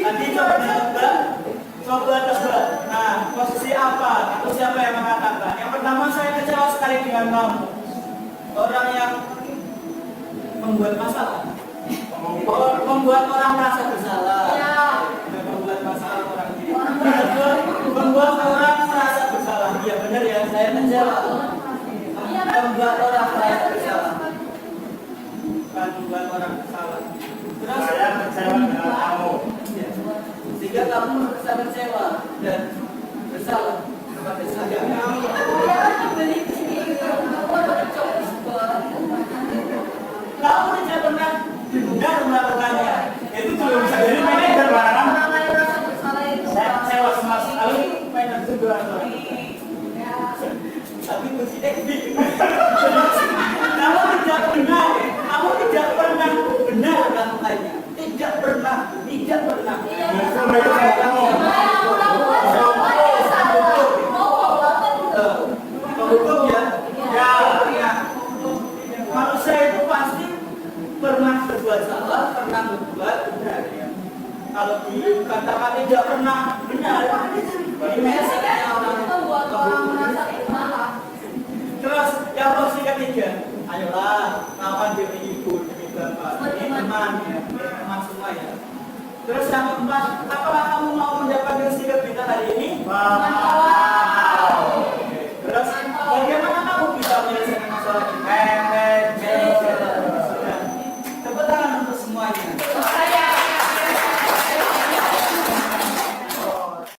Nanti coba tebak. Nah, posisi apa? Atau siapa yang mengatakan? Yang pertama, saya kecewa sekali dengan kamu. Orang yang membuat masalah, membuat orang merasa bersalah. Membuat masalah orang ini. Membuat orang merasa bersalah. Iya benar ya, saya kecewa. Membuat orang merasa bersalah. Bukan membuat orang bersalah. Terus saya kecewa dengan kamu. Sehingga kamu merasa kecewa dan bersalah kepada saya. Kamu tidak pernah benar melakukannya. Itu juga bisa jadi manajer barang. Saya kecewa sama sekali manajer juga. Tapi kunci teknik. Kamu tidak pernah benar melakukannya. Tidak pernah. Penghukum ya. Manusia itu pasti pernah berbuat salah, pernah berbuat benar ya. Kalau dikatakan tidak pernah benar, ini orang membuat orang merasa bersalah. Terus yang posisi ketiga, ayolah lawan demi ibu, demi bapak, demi teman ya, teman semua ya. Terus yang keempat, apakah kamu mau mendapatkan stiker kita hari ini? Wow. Terus bagaimana kamu bisa menyelesaikan masalah ini? Tepuk tangan untuk semuanya.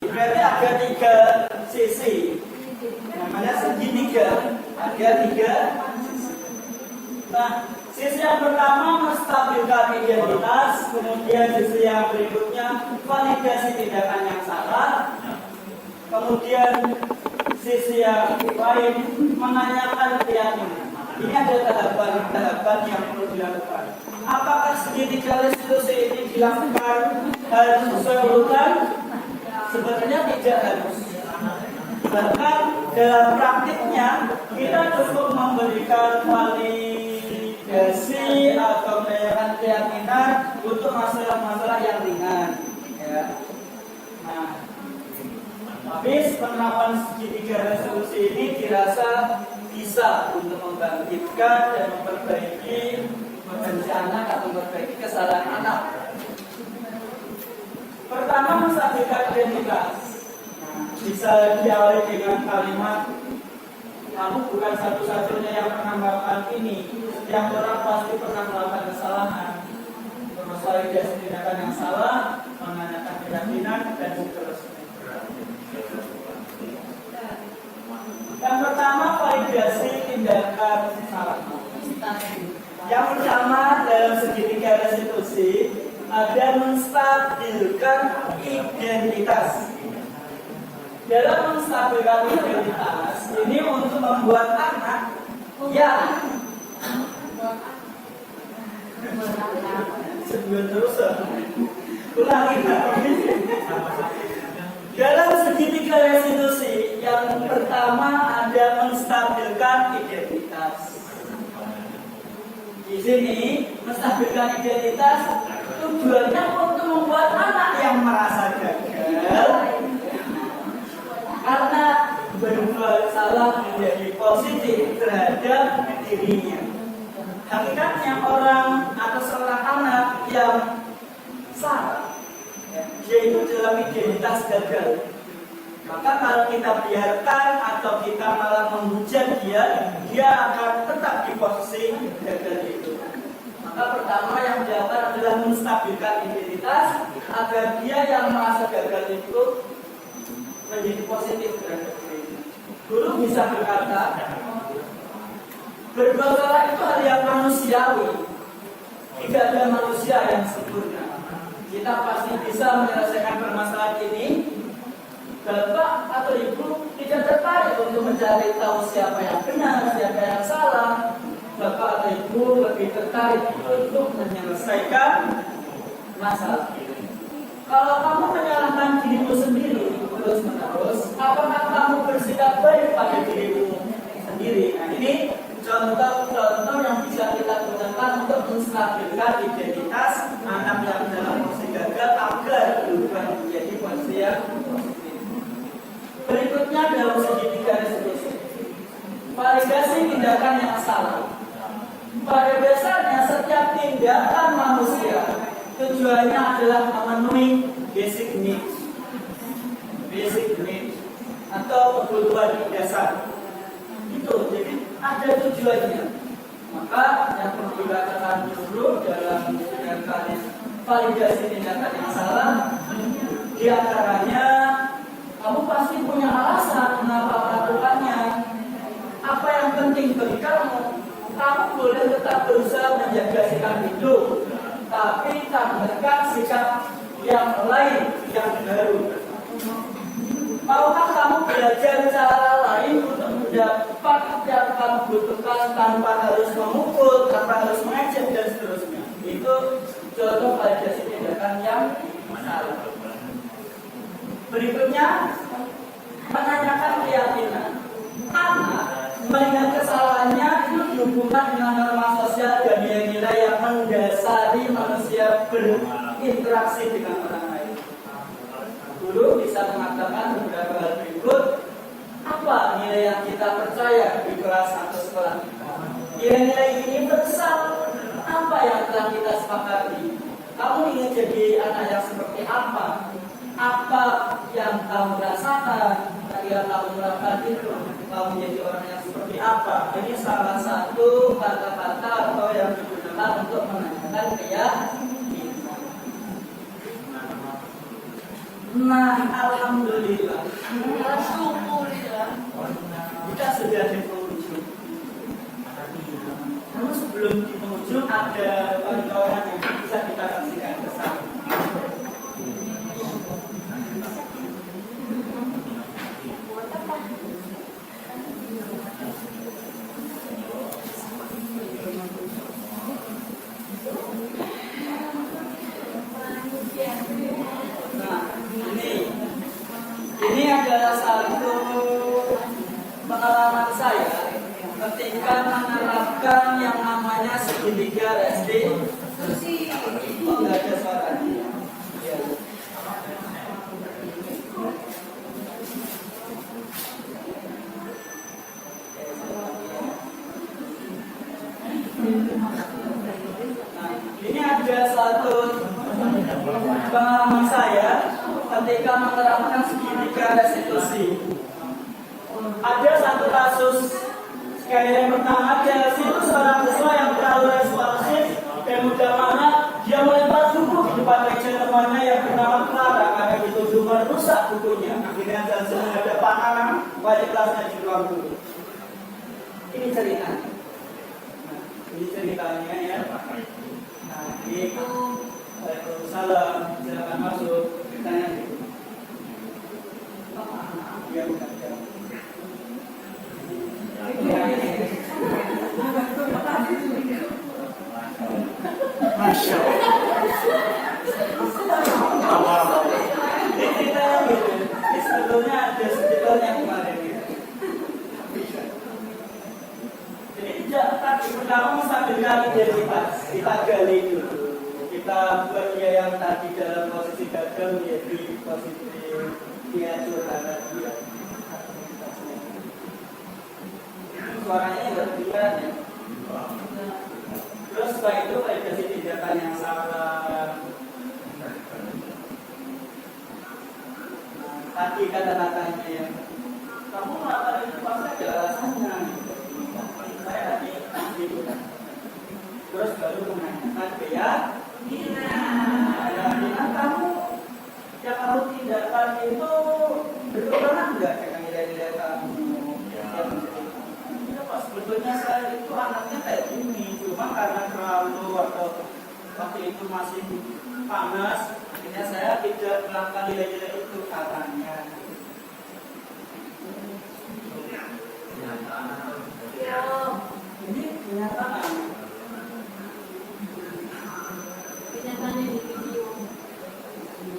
Berarti ada 3 sisi. Namanya segitiga. Ada 3. Nah, sisi yang pertama menstabilkan identitas, kemudian sisi yang berikutnya validasi tindakan yang salah, kemudian sisi yang lain menanyakan keyakinan. Ini ada tahapan-tahapan yang perlu dilakukan. Apakah segitiga restitusi ini dilakukan harus sesuai urutan? Sebenarnya tidak harus. Bahkan dalam praktiknya kita cukup memberikan validasi atau menanyakan keyakinan untuk masalah-masalah yang ringan. Ya. Nah, Habis penerapan segitiga resolusi ini dirasa bisa untuk membangkitkan dan memperbaiki anak atau memperbaiki kesalahan anak. Pertama, menstabilkan identitas. Bisa diawali dengan kalimat, kamu bukan satu-satunya yang pernah melakukan ini. Setiap orang pasti pernah melakukan kesalahan. Validasi tindakan yang salah, menanyakan keyakinan, dan seterusnya. Yang pertama, validasi tindakan salah. Yang pertama dalam segitiga restitusi ada menstabilkan identitas. Dalam menstabilkan identitas ini untuk membuat anak yang sebelum terus ulangi dalam segitiga restitusi yang pertama ada menstabilkan identitas. Di sini menstabilkan identitas tujuannya untuk membuat anak yang merasa gagal karena berbuat salah menjadi positif terhadap dirinya. Hakikatnya orang atau seorang anak yang salah, dia itu dalam identitas gagal. Maka kalau kita biarkan atau kita malah menghujat dia akan tetap di posisi gagal itu. Maka pertama yang dilakukan adalah menstabilkan identitas agar dia yang merasa gagal itu menjadi positif terhadap dirinya. Guru bisa berkata, berbuat salah itu hal yang manusiawi. Tidak ada manusia yang sempurna. Kita pasti bisa menyelesaikan permasalahan ini. Bapak atau ibu tidak tertarik untuk mencari tahu siapa yang benar, siapa yang salah. Bapak atau ibu lebih tertarik untuk menyelesaikan masalah ini. Kalau kamu menyalahkan dirimu sendiri terus-menerus, apakah kamu bersikap baik pada dirimu sendiri? Nah, ini contoh-contoh yang bisa kita gunakan untuk menstabilkan identitas anak yang dalam posisi gagal agar berubah menjadi posisi yang positif. Berikutnya dalam segitiga restitusi, validasi tindakan yang salah. Pada dasarnya setiap tindakan manusia tujuannya adalah memenuhi basic needs atau kebutuhan dasar. Itu jadi ada tujuannya. Maka yang perlu dikatakan dulu dalam validasi tindakan yang salah, diantaranya kamu pasti punya alasan kenapa melakukannya. Apa yang penting bagi kamu? Kamu boleh tetap berusaha menjaga sikap hidup, tapi tambahkan sikap yang lain yang baru. Maukah kamu belajar cara lain untuk mendapat yang kamu butuhkan tanpa harus memukul, tanpa harus mengejek dan seterusnya? Itu contoh validasi tindakan yang salah. Berikutnya, menanyakan keyakinan. Anak melihat kesalahannya itu dihubungkan dengan norma sosial dan nilai-nilai yang mendasari manusia berinteraksi dengan orang lain. Guru bisa mengatakan beberapa hal berikut. Apa nilai yang kita percaya di kelas atau sekolah kita? Nilai-nilai universal apa yang telah kita sepakati? Kamu ingin jadi anak yang seperti apa? Apa yang kamu rasakan ketika kamu melakukan itu? Kamu menjadi orang yang seperti apa? Ini salah satu kata-kata atau yang digunakan untuk menanyakan keyakinan. Nah, alhamdulillah. Kita sudah di penghujung. Namun sebelum di penghujung ada poin-poin yang bisa kita saksikan bersama. Ini adalah satu pengalaman saya ketika menerapkan yang namanya segitiga restitusi. Oh, nggak ada suara. Ya. pengalaman saya ketika menerapkan segitiga restitusi. Ada satu kasus, sekali yang pertama, Chelsea itu seorang siswa yang terlalu responsif dan mudah marah. Dia melempar buku di depan meja temannya yang bernama Clara karena dituduh merusak bukunya. Akhirnya Chelsea menghadap anak wajib kelasnya di ruang guru. Ini cerita. Ini ceritanya ya. Nah, itu Waalaikumsalam, silakan masuk. Ceritanya gitu. Ya, bukan. Masya Allah. Ini sebetulnya ada sebetulnya kemarin ya. Jadi tadi pertama sambil kali identitas kita gali dulu. Kita buat dia yang tadi dalam posisi gagal menjadi posisi dia curhat dia. Suaranya nggak kedengaran ya. Terus setelah itu validasi tindakan yang salah. Tadi kata-katanya yang kamu melakukan itu pasti ada alasannya. Saya tadi gitu. Terus baru menanyakan ya, Dina, kamu yang kamu tindakan itu berkenan nggak dengan nilai-nilai kamu? Sebetulnya saya itu anaknya kayak gini, cuma karena terlalu atau waktu itu masih panas, akhirnya saya tidak melakukan nilai-nilai itu katanya.
Ya,
Ini kenyataan.
kenyataannya di video.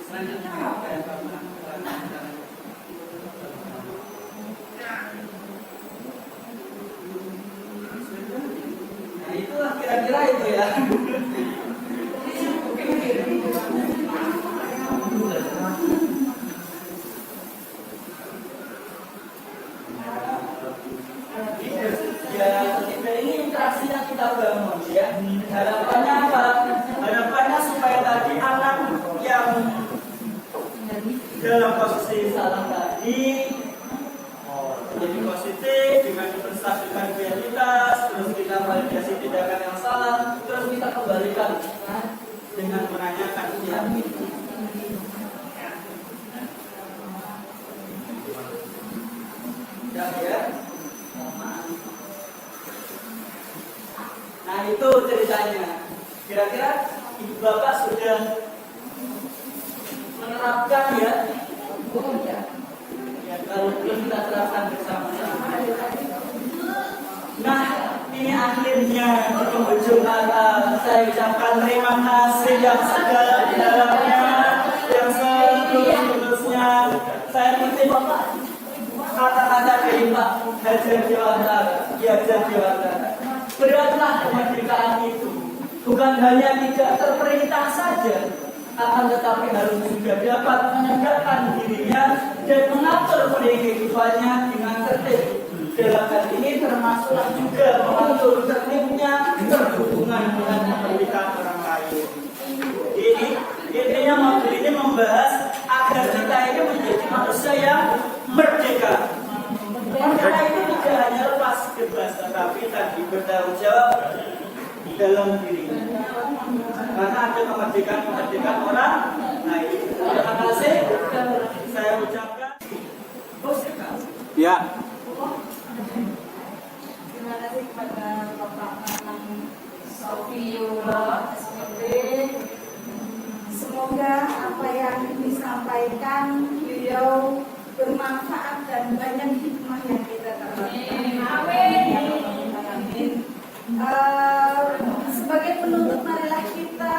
Selanjutnya apa yang kamu lakukan? Nah itulah kira-kira itu ya. Ya, ini interaksi yang kita bangun ya. Harapannya apa? Harapannya supaya tadi anak yang dalam posisi salah tadi jadi positif dengan diprestasikan kreativitas, terus kita validasi tindakan yang salah, terus kita kembalikan dengan menanyakan ya. Ya. Nah itu ceritanya. Kira-kira ibu bapak sudah menerapkan ya? Ya kalau belum kita terapkan bersama-sama. Nah ini akhirnya di penghujung kata saya ucapkan terima kasih yang segala-galanya, yang seterus-terusnya. Saya kutip kata-kata dari Pak Hajar Dewantara, Hajar Dewantara. Beratlah kemerdekaan itu, bukan hanya tidak terperintah saja, akan tetapi harus juga dapat menegakkan dirinya dan mengatur kehidupannya dengan tertib. Dalam hal ini termasuk juga mengatur tertibnya berhubungan dengan kemerdekaan orang lain. Intinya modul ini membahas agar kita ini menjadi manusia yang merdeka. Merdeka itu tidak hanya lepas bebas, tetapi tadi bertanggung jawab dalam diri. Karena ada kemerdekaan orang. Nah, terima kasih. Saya ucapkan. Ya.
Terima kasih kepada Bapak Nanang Sofio SPP. Semoga apa yang disampaikan beliau bermanfaat dan banyak hikmah yang kita dapatkan. Amin. Sebagai penutup, marilah kita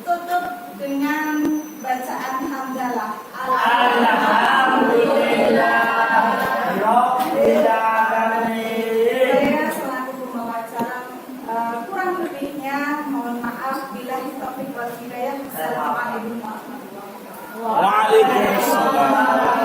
tutup dengan bacaan hamdalah.
Alhamdulillah.
Saya selaku pembawa acara kurang lebihnya mohon maaf bila taufik wal hidayah. Assalamualaikum warahmatullahi wabarakatuh.
Waalaikumsalam.